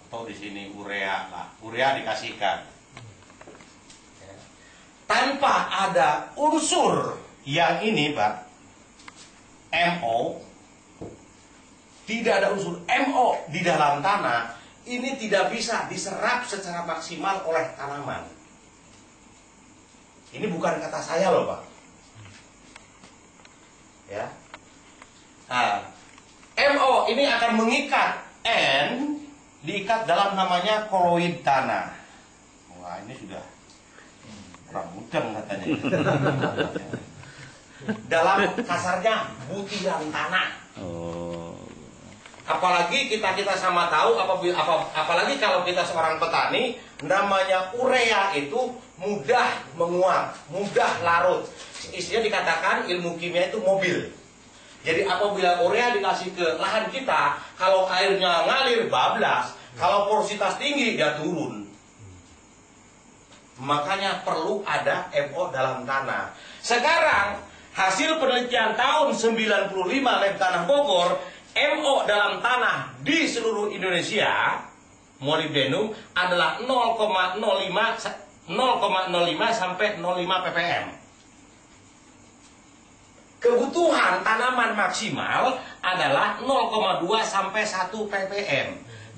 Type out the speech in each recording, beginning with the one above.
Atau di sini urea lah, urea dikasihkan. Tanpa ada unsur yang ini, Pak, MO, tidak ada unsur MO di dalam tanah, ini tidak bisa diserap secara maksimal oleh tanaman. Ini bukan kata saya loh, Pak. Ya. Nah, MO ini akan mengikat N, diikat dalam namanya koloid tanah. Wah, ini sudah kurang mudeng katanya. Dalam kasarnya butiran tanah. Apalagi kita sama tahu, apalagi kalau kita seorang petani, namanya urea itu mudah menguap, mudah larut. Istilahnya dikatakan ilmu kimia itu mobil. Jadi apabila urea dikasih ke lahan kita, kalau airnya ngalir bablas, kalau porositas tinggi dia turun. Makanya perlu ada MO dalam tanah. Sekarang hasil penelitian tahun 95 Lab Tanah Bogor, MO dalam tanah di seluruh Indonesia molybdenum adalah 0,05 sampai 0,5 ppm. Kebutuhan tanaman maksimal adalah 0,2 sampai 1 ppm.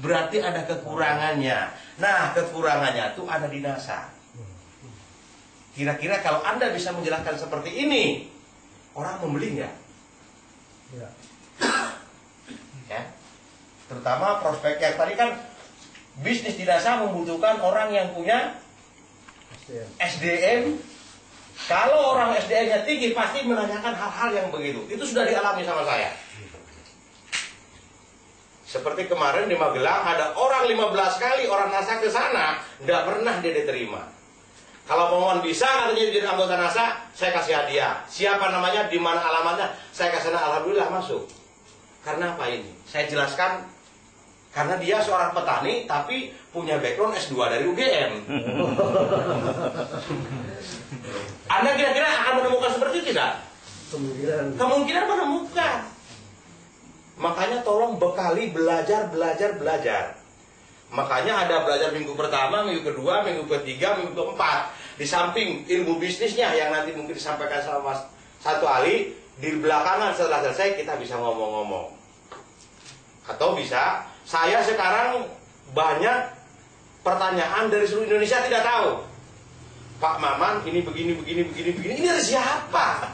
Berarti ada kekurangannya. Nah, kekurangannya itu ada di NASA. Kira-kira kalau Anda bisa menjelaskan seperti ini, orang membeli nggak? Ya. Ya. Terutama prospek yang tadi kan bisnis di NASA membutuhkan orang yang punya SDM. Kalau orang SDM-nya tinggi pasti menanyakan hal-hal yang begitu. Itu sudah dialami sama saya. Seperti kemarin di Magelang ada orang 15 kali orang NASA ke sana, tidak pernah dia diterima. Kalau mohon bisa katanya jadi anggota NASA, saya kasih hadiah. Siapa namanya, di mana alamatnya, saya kasih nama, alhamdulillah masuk. Karena apa ini? Saya jelaskan, karena dia seorang petani tapi punya background S2 dari UGM. Anda kira-kira akan menemukan seperti itu tidak? Kemungkinan menemukan. Makanya tolong bekali belajar. Makanya ada belajar minggu pertama, minggu kedua, minggu ketiga, minggu keempat. Di samping ilmu bisnisnya yang nanti mungkin disampaikan sama satu ahli, di belakangan setelah selesai kita bisa ngomong-ngomong. Atau bisa, saya sekarang banyak pertanyaan dari seluruh Indonesia tidak tahu. Pak Maman, ini begini. Ini dari siapa?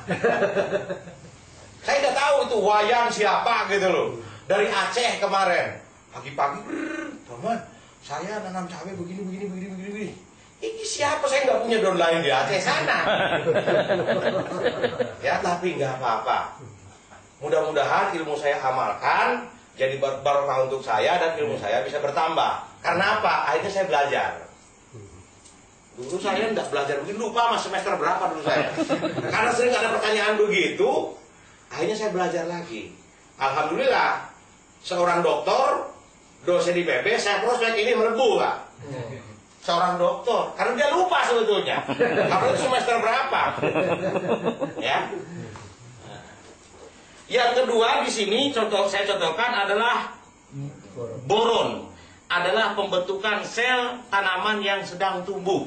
Saya tidak tahu itu wayang siapa gitu loh. Dari Aceh kemarin. Pagi-pagi, Maman, saya nanam cabai begini. Ini siapa? Saya nggak punya daun lain di Aceh sana. Ya, tapi nggak apa-apa. Mudah-mudahan ilmu saya amalkan, jadi barokah untuk saya dan ilmu saya bisa bertambah. Karena apa? Akhirnya saya belajar. Dulu saya nggak belajar begini, lupa mas semester berapa dulu saya. Karena sering ada pertanyaan begitu, akhirnya saya belajar lagi. Alhamdulillah, seorang dokter, dosen di PB, saya prospek ini melebu, Pak. Seorang dokter, karena dia lupa sebetulnya. Kamu itu semester berapa? Ya. Yang kedua di sini saya contohkan adalah boron, adalah pembentukan sel tanaman yang sedang tumbuh.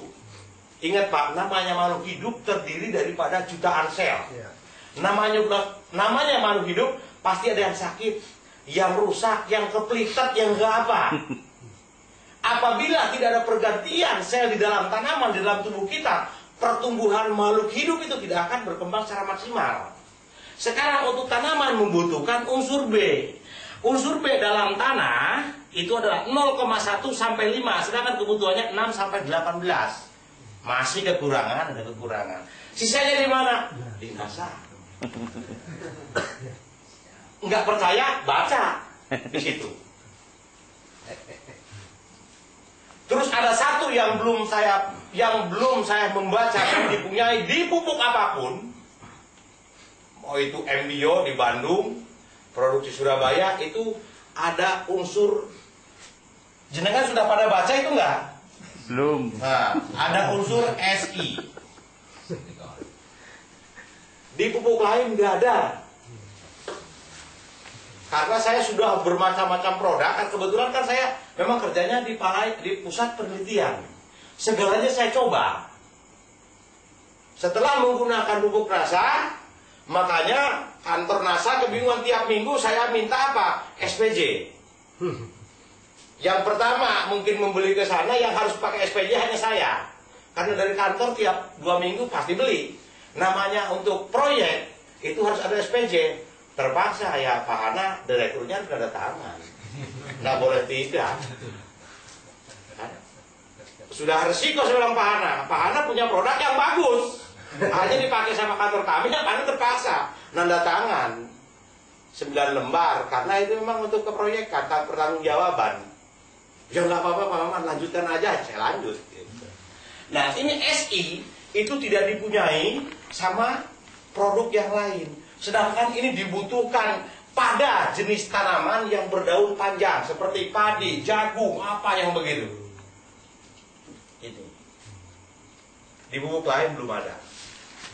Ingat Pak, namanya makhluk hidup terdiri daripada jutaan sel. Namanya makhluk hidup pasti ada yang sakit, yang rusak, yang kepelikat, yang enggak apa. Apabila tidak ada pergantian sel di dalam tanaman, di dalam tubuh kita, pertumbuhan makhluk hidup itu tidak akan berkembang secara maksimal. Sekarang untuk tanaman membutuhkan unsur B. Unsur B dalam tanah itu adalah 0,1 sampai 5, sedangkan kebutuhannya 6 sampai 18. Masih kekurangan, ada kekurangan. Sisanya di mana? Di NASA. Enggak percaya, baca di situ. Terus ada satu yang belum saya membaca, yang dipunyai di pupuk apapun. Mau itu MBio di Bandung, produksi Surabaya, itu ada unsur. Jenengan sudah pada baca itu enggak? Belum. Nah, ada unsur SI. Di pupuk lain nggak ada. Karena saya sudah bermacam-macam produk, kan kebetulan kan saya memang kerjanya di pusat penelitian. Segalanya saya coba. Setelah menggunakan pupuk NASA, makanya kantor NASA kebingungan tiap minggu saya minta apa? SPJ. Yang pertama mungkin membeli ke sana yang harus pakai SPJ hanya saya. Karena dari kantor tiap 2 minggu pasti beli. Namanya untuk proyek itu harus ada SPJ. Terpaksa ya Pak Hana, direkturnya sudah ada tangan. Nggak boleh tidak. Sudah resiko saya bilang Pak Hana. Pak Hana punya produk yang bagus. Hanya dipakai sama kantor kami, ya Pak Hana terpaksa nanda tangan 9 lembar. Karena itu memang untuk keproyekan, pertanggungjawaban. Ya nggak apa-apa Pak Maman, lanjutkan aja, saya lanjut. Nah ini SI itu tidak dipunyai sama produk yang lain. Sedangkan ini dibutuhkan pada jenis tanaman yang berdaun panjang seperti padi, jagung, apa yang begitu. Ini. Di pupuk lain belum ada.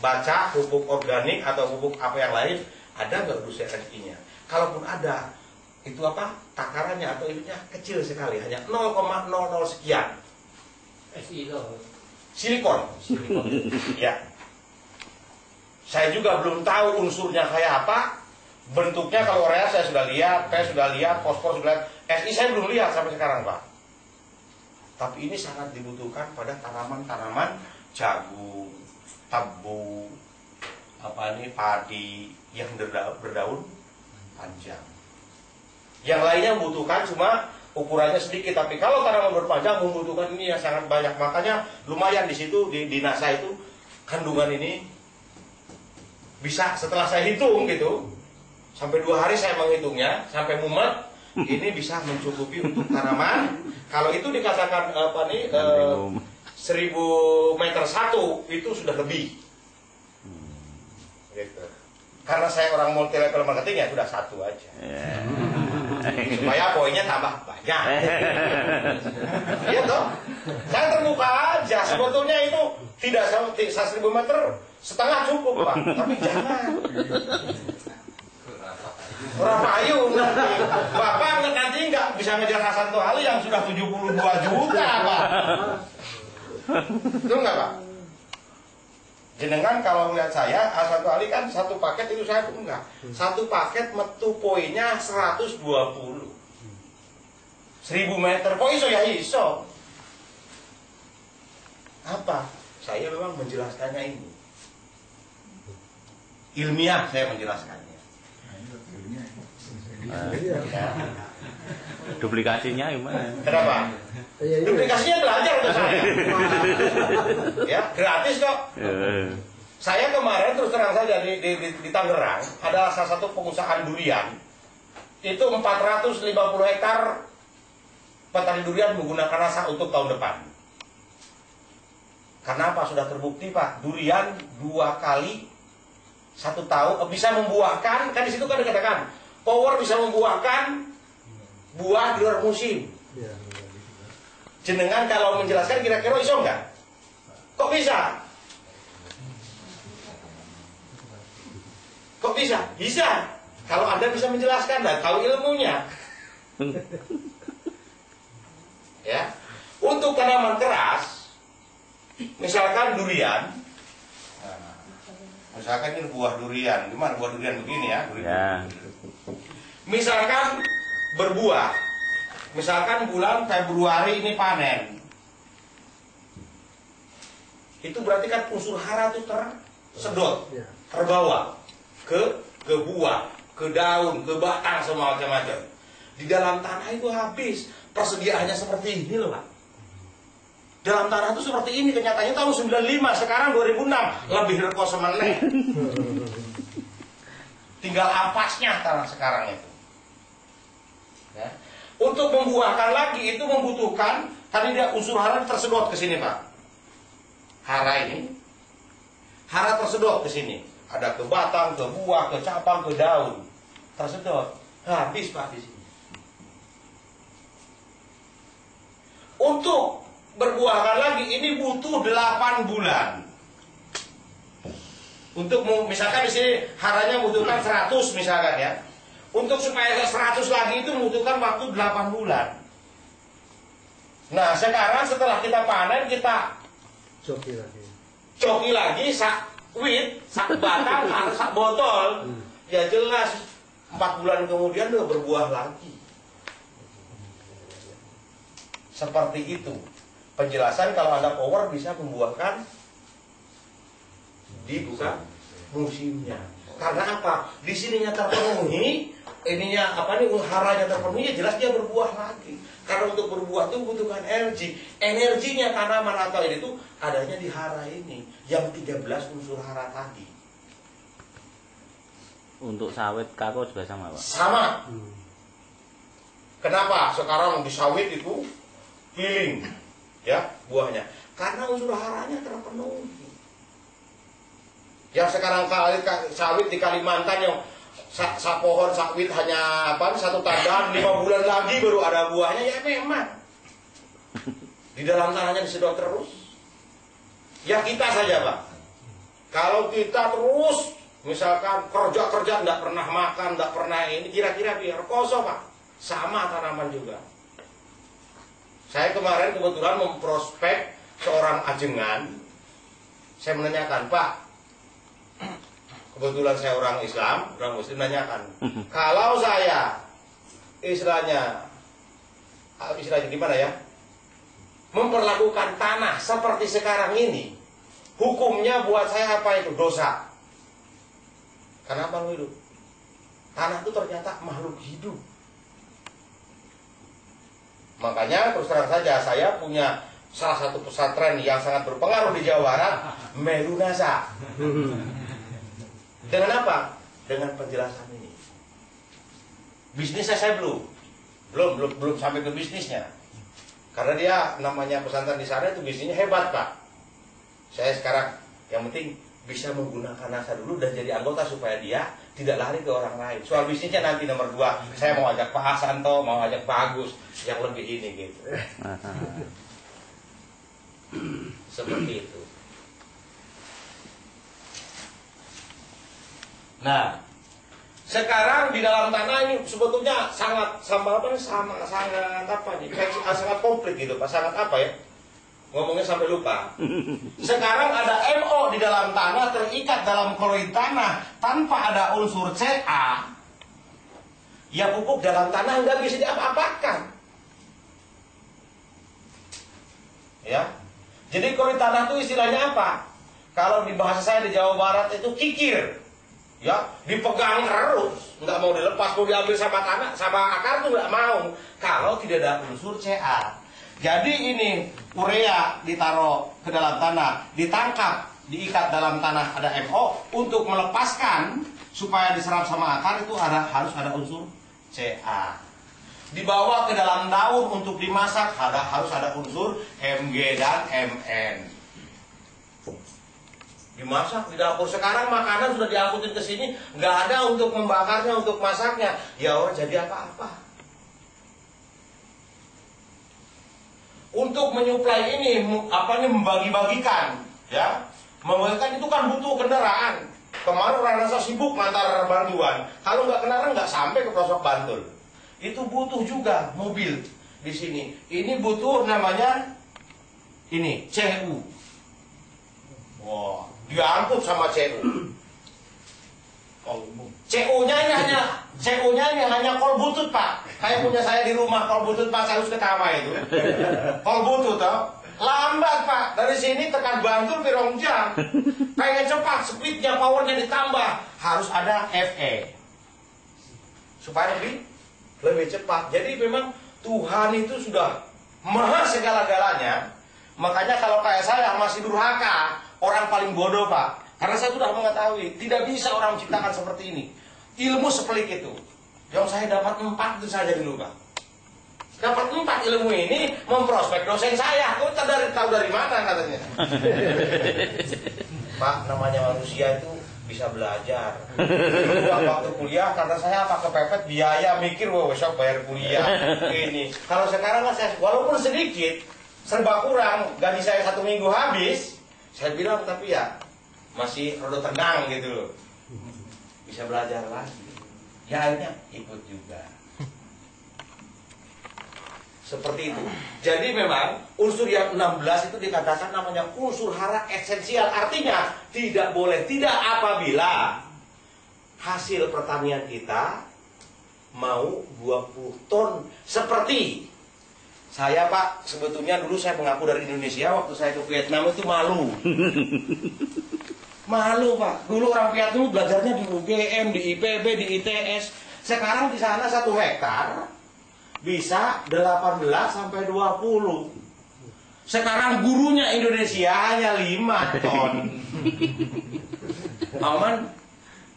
Baca pupuk organik atau pupuk apa yang lain, ada nggak usia SI-nya? Kalaupun ada, itu apa? Takarannya atau ininya kecil sekali, hanya 0,00 sekian. SI itu Silikon. Ya. Saya juga belum tahu unsurnya kayak apa. Bentuknya kalau urea saya sudah lihat, fosfor sudah lihat. SI saya belum lihat sampai sekarang Pak. Tapi ini sangat dibutuhkan pada tanaman-tanaman jagung, tebu, padi yang berdaun panjang. Yang lainnya membutuhkan cuma ukurannya sedikit. Tapi kalau tanaman berpanjang membutuhkan ini yang sangat banyak. Makanya lumayan di situ di NASA itu kandungan ini. Bisa setelah saya hitung gitu, sampai 2 hari saya menghitungnya, sampai mumet, ini bisa mencukupi untuk tanaman. Kalau itu dikatakan 1000 meter 1 itu sudah lebih. Gitu. Karena saya orang multi level marketing ya sudah 1 aja. Supaya poinnya tambah banyak. Iya toh? Saya terbuka aja. Sebetulnya itu tidak 1000 meter setengah cukup Pak. Tapi jangan. Orang payung nanti. Bapak nanti nggak bisa ngejar Hasan Tohali yang sudah 72 juta Pak. Itu nggak Pak? Jenengan kalau melihat saya, Hasan Tohali kan 1 paket itu saya tuh enggak. 1 paket metu poinnya 120. 1000 meter, kok iso ya iso. Apa? Saya memang menjelaskannya ini. Ilmiah saya menjelaskannya. Ya. Duplikasinya gimana? Kenapa? Duplikasinya belajar untuk saya. Ya, gratis kok. Saya kemarin terus terang saja di Tangerang ada salah satu pengusaha durian. Itu 450 hektar petani durian menggunakan NASA untuk tahun depan. Karena apa? Sudah terbukti Pak, durian 2 kali 1 tahun bisa membuahkan, kan di situ kan dikatakan power bisa membuahkan buah di luar musim. Jenengan kalau menjelaskan kira-kira iso enggak? Kok bisa? Kok bisa? Bisa. Kalau Anda bisa menjelaskan dan tahu ilmunya. Ya. Untuk tanaman keras, misalkan durian. Misalkan ini buah durian. Gimana buah durian begini ya? Misalkan berbuah. Misalkan bulan Februari ini panen. Itu berarti kan unsur hara itu tersedot, terbawa ke buah, ke daun, ke batang, semua macam-macam. Di dalam tanah itu habis. Persediaannya seperti ini loh Pak. Dalam tanah itu seperti ini, kenyataannya tahun 95, sekarang 2006, lebih reko semeneh. Tinggal ampasnya tanah sekarang itu. Ya. Untuk membuahkan lagi itu membutuhkan, tadi dia unsur hara tersedot ke sini Pak. Hara ini, hara tersedot ke sini. Ada ke batang, ke buah, ke cabang, ke daun. Tersedot. Habis Pak di sini. Untuk berbuahkan lagi ini butuh 8 bulan. Untuk misalkan di sini haranya membutuhkan 100 misalkan ya. Untuk supaya 100 lagi itu membutuhkan waktu 8 bulan. Nah sekarang setelah kita panen, kita coki lagi sak wit, sak batang, sak botol. Ya jelas 4 bulan kemudian udah berbuah lagi. Seperti itu penjelasan kalau ada power bisa membuahkan di bukan musimnya. Karena apa? Di sininya terpenuhi, ininya apa nih, haranya terpenuhi, ya jelas dia berbuah lagi. Karena untuk berbuah itu membutuhkan energi. Energinya tanaman atau ini itu adanya di hara ini, yang 13 unsur hara tadi. Untuk sawit kakao juga sama, Pak? Sama. Kenapa sekarang di sawit itu healing ya buahnya? Karena unsur haranya terpenuhi. Yang sekarang sawit di Kalimantan yang pohon sawit hanya satu tandan 5 bulan lagi baru ada buahnya, ya memang di dalam tanahnya disedot terus. Ya kita saja Pak, kalau kita terus misalkan kerja nggak pernah makan, nggak pernah ini, kira-kira biar kosong Pak. Sama tanaman juga. Saya kemarin kebetulan memprospek seorang ajengan. Saya menanyakan, Pak, kebetulan saya orang Islam, orang Muslim, nanyakan, kalau saya istilahnya gimana ya, memperlakukan tanah seperti sekarang ini, hukumnya buat saya apa itu? Dosa. Kenapa lu hidup? Tanah itu ternyata makhluk hidup. Makanya terus terang saja saya punya salah satu pesantren yang sangat berpengaruh di Jawa Barat, Melunasa. Dengan apa? Dengan penjelasan ini. Bisnisnya saya belum sampai ke bisnisnya. Karena dia namanya pesantren di sana itu bisnisnya hebat Pak. Saya sekarang yang penting bisa menggunakan NASA dulu dan jadi anggota supaya dia tidak lari ke orang lain. Soal bisnisnya nanti nomor 2, saya mau ajak Pak Hasanto, mau ajak Pak Agus yang lebih ini gitu. Seperti itu. Nah, sekarang di dalam tanah ini sebetulnya sangat komplit gitu Pak, sangat apa ya? Ngomongnya sampai lupa. Sekarang ada MO di dalam tanah, terikat dalam klorid tanah tanpa ada unsur Ca. Ya pupuk dalam tanah nggak bisa diapa-apakan. Ya. Jadi klorid tanah itu istilahnya apa? Kalau di bahasa saya di Jawa Barat itu kikir. Ya, dipegang terus, nggak mau dilepas, mau diambil sama tanah, sama akar tuh nggak mau. Kalau tidak ada unsur Ca. Jadi ini urea ditaruh ke dalam tanah, ditangkap, diikat dalam tanah, ada MO untuk melepaskan supaya diserap sama akar itu harus ada unsur Ca. Dibawa ke dalam daun untuk dimasak harus ada unsur Mg dan Mn. Dimasak di dapur. Sekarang makanan sudah diangkutin ke sini, nggak ada untuk membakarnya, untuk masaknya. Ya orang jadi apa-apa. Untuk menyuplai ini, membagi-bagikan, ya, membagikan itu kan butuh kendaraan. Kemarin orang rasa sibuk ngantar bantuan. Kalau nggak kendaraan nggak sampai ke pelosok Bantul. Itu butuh juga mobil di sini. Ini butuh namanya ini CU. Wah, diangkut sama CU. CU-nya ini hanya kol butut Pak. Kayak punya saya di rumah kol butut Pak, saya harus ketawa itu. Kol butut toh. Lambat Pak, dari sini tekan Bantul pirong jam. Pengen cepat, speednya, powernya ditambah, harus ada FE supaya lebih cepat. Jadi memang Tuhan itu sudah maha segala-galanya. Makanya kalau kayak saya masih durhaka, orang paling bodoh Pak. Karena saya sudah mengetahui, tidak bisa orang menciptakan seperti ini. Ilmu sepelik itu. Yang saya dapat 4 itu saja dulu Pak. Dapat 4 ilmu ini, memprospek dosen saya. Kau tahu dari mana katanya? Pak, namanya manusia itu bisa belajar. Waktu kuliah, karena saya kepepet biaya, mikir, wah besok bayar kuliah. Ini. Kalau sekarang saya, walaupun sedikit, serba kurang, gaji saya 1 minggu habis, saya bilang, tapi ya, masih rada tenang gitu loh. Bisa belajar lagi. ya akhirnya ikut juga. Seperti itu. Jadi memang unsur yang 16 itu dikatakan namanya unsur hara esensial. Artinya tidak boleh tidak apabila hasil pertanian kita mau 20 ton. Seperti saya Pak, sebetulnya dulu saya mengaku dari Indonesia, waktu saya ke Vietnam itu malu. Malu Pak. Dulu orang Vietnam belajarnya di UGM, di IPB, di ITS. Sekarang di sana 1 hektar bisa 18 sampai 20. Sekarang gurunya Indonesia hanya 5 ton. Oman,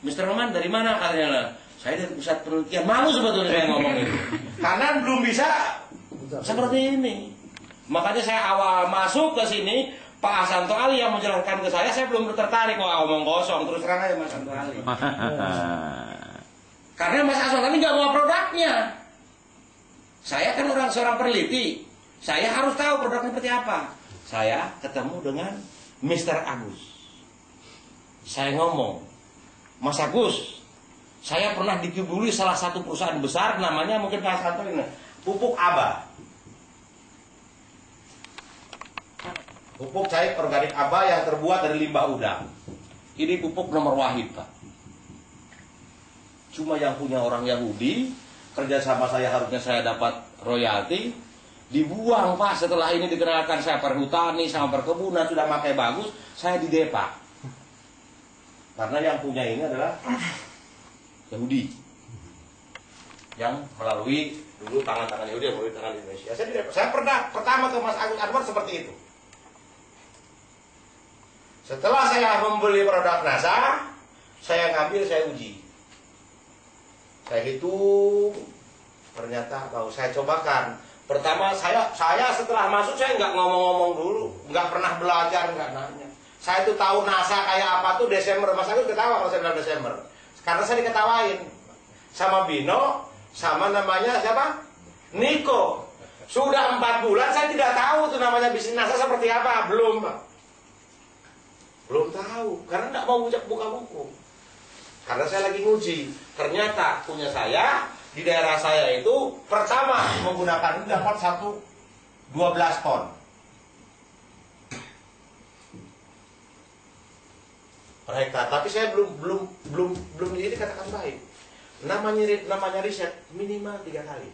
Mr. Oman dari mana katanya? Saya dari pusat penelitian. Malu sebetulnya saya ngomong itu. Karena belum bisa seperti ini. Makanya saya awal masuk ke sini, Pak Asanto Ali yang menjelaskan ke saya belum tertarik. Wah, omong kosong, terus terang aja Mas Asanto Ali. Karena Mas Asanto Ali nggak mau produknya. Saya kan seorang peneliti, saya harus tahu produknya seperti apa. Saya ketemu dengan Mr. Agus. Saya ngomong, Mas Agus, saya pernah dikibuli salah satu perusahaan besar, namanya mungkin Mas Santo ini, pupuk ABA. Pupuk cair organik ABA yang terbuat dari limbah udang. Ini pupuk nomor wahid, Pak. Cuma yang punya orang Yahudi, kerjasama saya harusnya saya dapat royalti, dibuang Pak. Setelah ini dikenalkan saya perhutani sama perkebunan sudah pakai bagus, saya didepak. Karena yang punya ini adalah Yahudi, yang melalui dulu tangan-tangan Yahudi, melalui tangan Indonesia. Saya pernah pertama ke Mas Agus Anwar seperti itu. Setelah saya membeli produk NASA, saya ngambil, saya uji. Saya hitung, ternyata kalau saya cobakan. Pertama saya setelah masuk saya nggak ngomong-ngomong dulu, nggak pernah belajar, nggak nanya. Saya itu tahu NASA kayak apa tuh Desember. Mas Agus ketawa kalau saya bilang Desember, karena saya diketawain sama Bino, sama namanya siapa? Niko. Sudah 4 bulan saya tidak tahu tuh namanya bisnis NASA seperti apa, belum Pak. Belum tahu, karena nggak mau buka buku. Karena saya lagi nguji, ternyata punya saya di daerah saya itu pertama menggunakan itu dapat 12 ton per hektar. Tapi saya belum ini katakan baik. Namanya riset minimal 3 kali.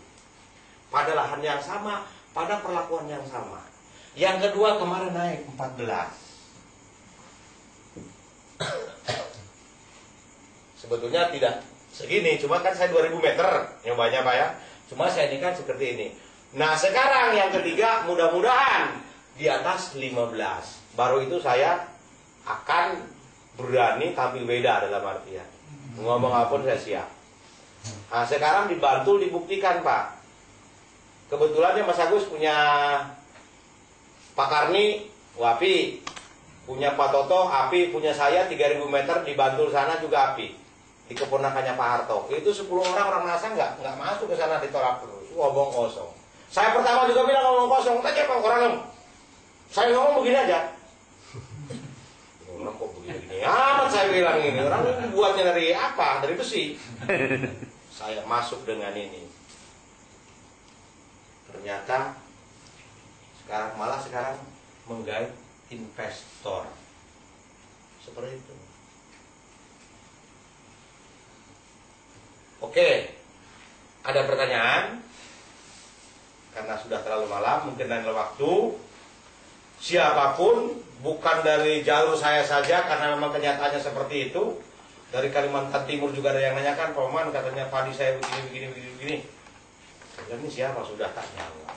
Pada lahan yang sama, pada perlakuan yang sama. Yang kedua kemarin naik 14. Sebetulnya tidak segini, cuma kan saya 2000 meter nyobanya Pak ya. Cuma saya ini kan seperti ini. Nah sekarang yang ketiga mudah-mudahan di atas 15. Baru itu saya akan berani tampil beda dalam artian ngomong apapun saya siap. Nah sekarang di Bantul dibuktikan Pak. Kebetulannya Mas Agus punya Pak Karni, Wapi, punya Pak Toto, api, punya saya 3000 meter di Bantul sana juga api. Di keponakannya Pak Harto. Itu 10 orang NASA nggak masuk ke sana, ditolak terus. Ngomong kosong. Saya pertama juga bilang ngomong kosong. Tanya Pak orang, saya ngomong begini aja. Orang kok begini amat saya bilang ini. Orang buatnya dari apa? Dari besi. Saya masuk dengan ini. Ternyata sekarang menggait investor. Seperti itu. Oke, ada pertanyaan? Karena sudah terlalu malam, mungkin lain waktu. Siapapun, bukan dari jalur saya saja, karena memang kenyataannya seperti itu. Dari Kalimantan Timur juga ada yang nanyakan, Paman katanya padi saya begini. Ini siapa sudah tak jawab.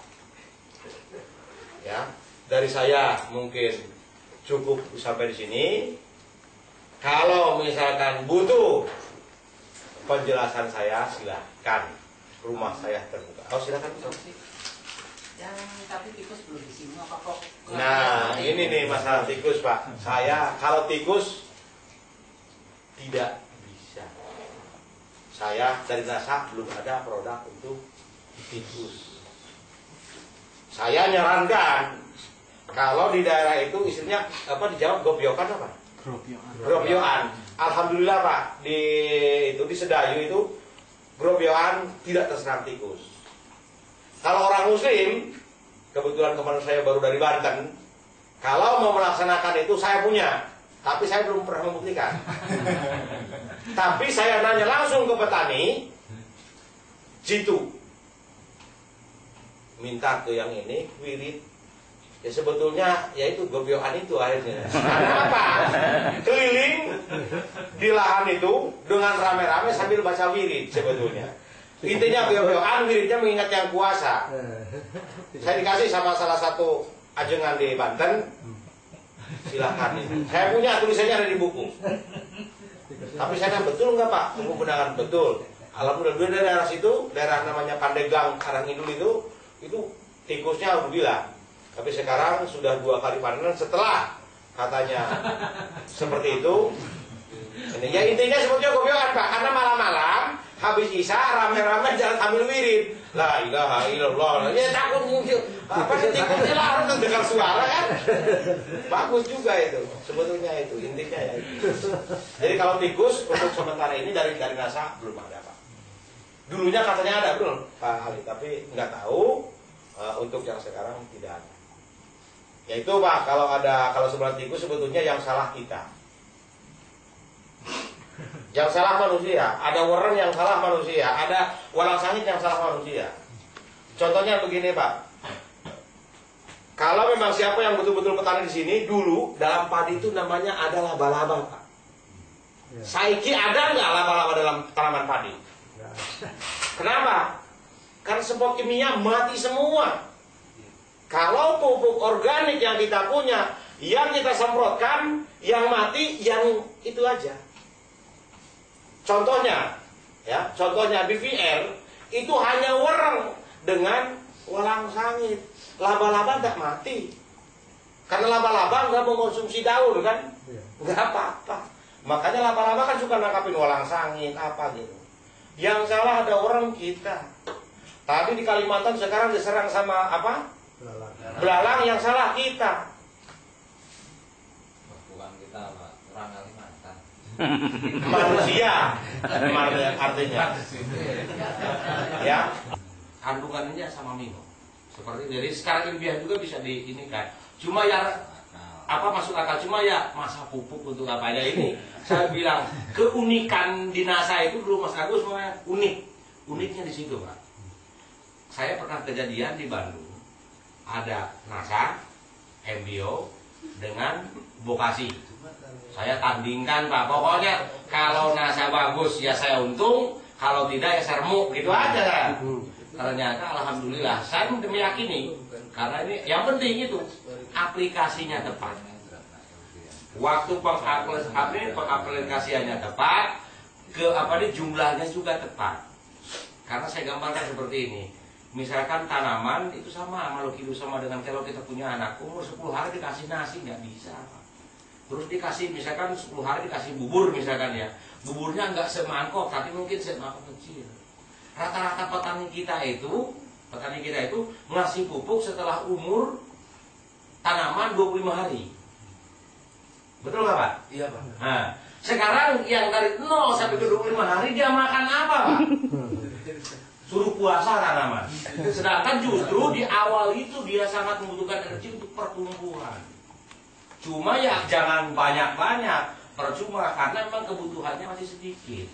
Ya, dari saya mungkin cukup sampai di sini. Kalau misalkan butuh penjelasan saya, silahkan. Rumah saya terbuka. Oh silahkan. Tapi tikus belum disinggung apa kok? Nah ini nih masalah tikus Pak. Saya kalau tikus tidak bisa. Saya dari NASA belum ada produk untuk tikus. Saya nyarankan kalau di daerah itu istilahnya apa dijawab gobyokan apa? Gobyokan. Alhamdulillah Pak, di Sedayu itu Grobiokan tidak terserang tikus. Kalau orang muslim, kebetulan teman saya baru dari Banten, kalau mau melaksanakan itu saya punya, tapi saya belum pernah membuktikan. Tapi saya nanya langsung ke petani, jitu, minta ke yang ini, wirid. Ya sebetulnya ya itu grobiokan itu akhirnya. Karena apa? Keliling di lahan itu dengan rame-rame sambil baca wirid sebetulnya. Intinya grobiokan, wiridnya mengingat yang kuasa. Saya dikasih sama salah satu ajengan di Banten. Silahkan ini. Saya punya tulisannya ada di buku. Tapi saya betul nggak Pak? Kamu benar betul. Alhamdulillah dari daerah situ, daerah namanya Pandeglang, Karangidul itu tikusnya alhamdulillah. Tapi sekarang sudah 2 kali panen setelah katanya seperti itu. Ya intinya sebetulnya grobiokan Pak, karena malam-malam habis isya rame-rame jalan ambil wirid. La ilaha illallah. Ya takut muncul apa sih tikusnya lah harus dengar suara kan. Bagus juga itu. Sebetulnya itu intinya ya. Jadi kalau tikus untuk sementara ini dari NASA belum ada Pak. Dulunya katanya ada betul Pak Ali, tapi nggak tahu untuk yang sekarang tidak ada. Ya itu Pak, kalau sebelah tikus sebetulnya yang salah kita. Yang salah manusia, ada orang yang salah manusia, ada walang sangit yang salah manusia. Contohnya begini Pak, kalau memang siapa yang betul-betul petani di sini dulu dalam padi itu namanya ada laba-laba Pak. Saiki ada nggak laba-laba dalam tanaman padi? Kenapa? Karena semua kimia mati semua. Kalau pupuk organik yang kita punya, yang kita semprotkan, yang mati, yang itu aja. Contohnya BVR itu hanya wereng dengan walang sangit. Laba-laba nggak mati, karena laba-laba nggak mengonsumsi daun kan, nggak apa-apa. Makanya laba-laba kan suka nangkapin walang sangit apa gitu. Yang salah ada orang kita. Tadi di Kalimantan sekarang diserang sama apa? Belalang, yang salah kita. Bukan kita Pak, orang Kalimantan. Manusia artinya. Ya. Kandungannya sama minum. Seperti dari sekarang ilmiah juga bisa diinikan. Cuma ya masuk akal, cuma ya masa pupuk untuk apa aja ini. Saya bilang keunikan di NASA itu dulu Mas Agus semuanya unik. Uniknya di situ Pak. Saya pernah kejadian di Bandung. Ada NASA, MBO dengan Bokasi. Saya tandingkan Pak. Pokoknya kalau NASA bagus ya saya untung, kalau tidak ya saya remuk gitu aja. Ternyata alhamdulillah saya meyakini karena ini yang penting itu aplikasinya tepat. Waktu pengaplikasiannya tepat, jumlahnya juga tepat. Karena saya gambarkan seperti ini. Misalkan tanaman itu sama makhluk hidup sama dengan kalau kita punya anak umur 10 hari dikasih nasi nggak bisa Pak. Terus dikasih misalkan 10 hari dikasih bubur misalkan ya, buburnya nggak semangkok tapi mungkin semangkok kecil. Rata-rata petani kita itu ngasih pupuk setelah umur tanaman 25 hari. Betul nggak Pak? Iya Pak. Nah, sekarang yang dari 0 sampai ke 25 hari dia makan apa Pak? Suruh puasa tanaman. Sedangkan justru di awal itu dia sangat membutuhkan energi untuk pertumbuhan. Cuma ya jangan banyak-banyak, percuma karena memang kebutuhannya masih sedikit.